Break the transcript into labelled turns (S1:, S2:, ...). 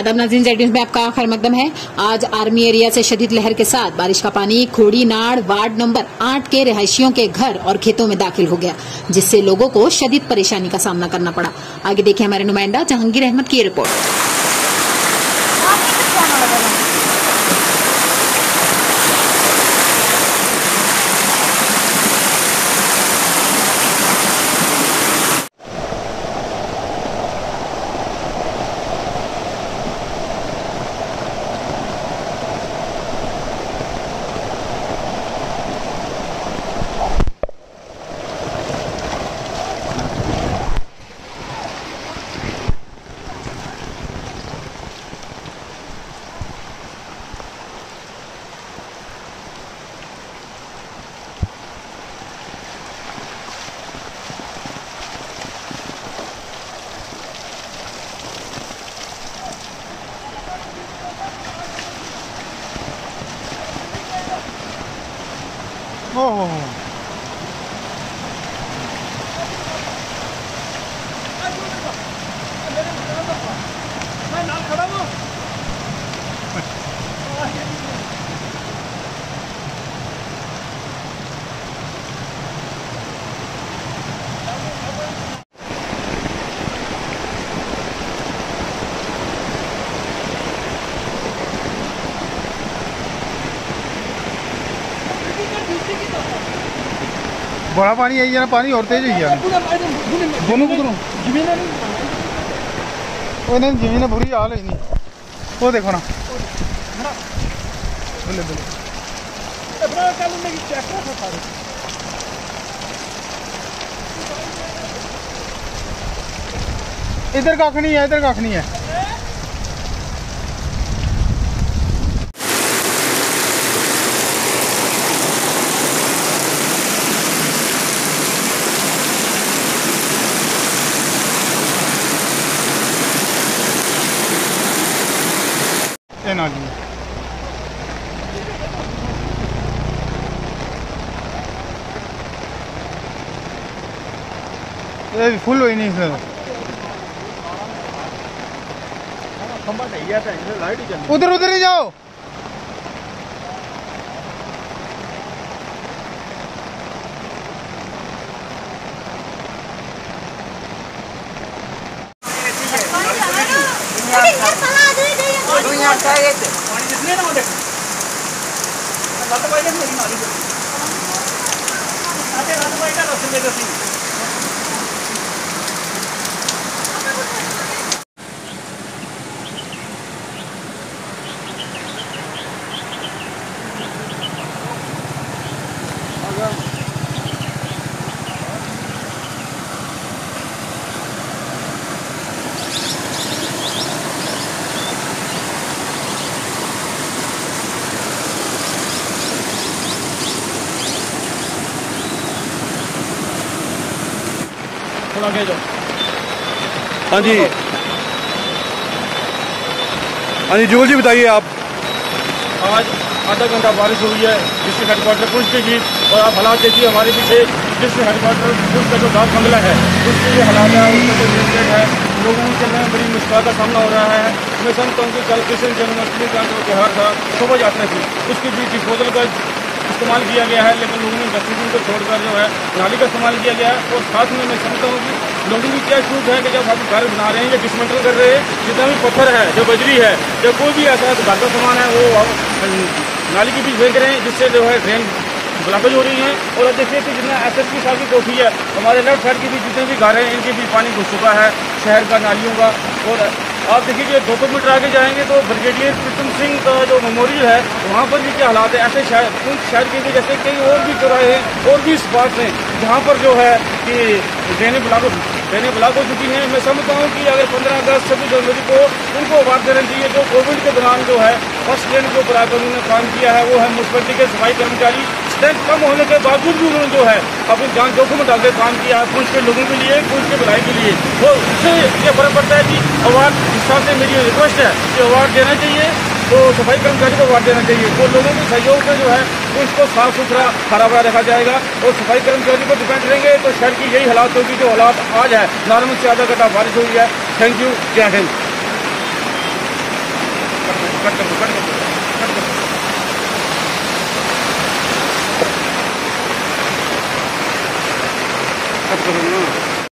S1: आदाब नाज़रीन, Z news में आपका खैर मकदम है। आज आर्मी एरिया से शदीद लहर के साथ बारिश का पानी खोड़ी नाड़ वार्ड नंबर 8 के रिहायशियों के घर और खेतों में दाखिल हो गया, जिससे लोगों को शदीद परेशानी का सामना करना पड़ा। आगे देखिए हमारे नुमाइंदा जहांगीर अहमद की रिपोर्ट।
S2: बड़ा पानी आई है, पानी और तेज है दोनों को जमीन बुरी हाल है नहीं। वो देखो ना इधर कख नहीं है, इधर कख नहीं है। नाली ये फुल हुई नहीं सर, उधर उधर ही जाओ।
S3: हाँ जी, हाँ जी जुगल जी बताइए आप।
S4: आज आधा घंटा बारिश हुई है डिस्ट्रिक्ट हेडक्वार्टर पुलिस के बीच, और आप हालात देखिए हमारे पीछे डिस्ट्रिक्ट हेडक्वार्टर पुलिस का जो डाक बंगला है उसके जो हालात है, उसका जो रेट है, लोगों के में बड़ी मुश्किल का सामना हो रहा है। मैं समझता हूँ कि कल कृष्ण जन्माष्टमी का जो त्यौहार था, शोभा यात्रा थी, उसके बीच डिस्पोजल का इस्तेमाल किया गया है, लेकिन लोगों ने डस्टबिन को छोड़कर जो है नाली का इस्तेमाल किया गया है। और साथ में मैं समझता हूँ कि लोगों की क्या छूट है कि जब हम घर बना रहे हैं या डिसमेंटल कर रहे हैं, जितना भी पत्थर है, जो बजरी है, या कोई भी ऐसा घर का सामान है, वो नाली के बीच फेंक रहे हैं, जिससे जो है ड्रेन ब्लॉकेज हो रही है। और अब देखिए कि जितना SSP साहब की कोठी है, हमारे लेफ्ट साइड की भी जितने भी घर हैं, इनके भी पानी घुस चुका है शहर का, नालियों का। और आप देखिए कि 200 मीटर आगे जाएंगे तो ब्रिगेडियर प्रीतम सिंह का जो मेमोरियल है, वहाँ पर भी क्या हालात है। ऐसे शहर के भी जैसे कई और भी चौराहे हैं और भी स्पॉट्स हैं जहाँ पर जो है कि ड्रेनें ब्लॉक हो चुकी हैं। मैं समझता हूँ कि अगर 15 अगस्त 26 जनवरी को उनको अवार्ड देना चाहिए। जो कोविड के दौरान जो है फर्स्ट लेन के ऊपर आकर उन्होंने काम किया है, वो है म्यूनसिपलिटी के सफाई कर्मचारी। स्ट्रेंथ कम होने के बावजूद भी उन्होंने जो है अपनी जान जोखिम में डालकर काम किया है पुलिस के लोगों के लिए, पुलिस के भलाई के लिए। तो उससे ये फर्क पड़ता है कि अवार्ड, इस हिसाब से मेरी रिक्वेस्ट है कि अवार्ड देना चाहिए, तो सफाई कर्मचारी को अवार्ड देना चाहिए। तो लोगों के सहयोग से जो है पुलिस को साफ सुथरा हरा भरा रखा जाएगा, और सफाई कर्मचारी को डिपेंड रहेंगे तो शहर की यही हालात होगी जो हालात आज है। नॉर्मल से आधा घंटा बारिश हुई है। थैंक यू, जय हिंद। कट कर दो, कट कर दो, कट कर दो। कट करो ना।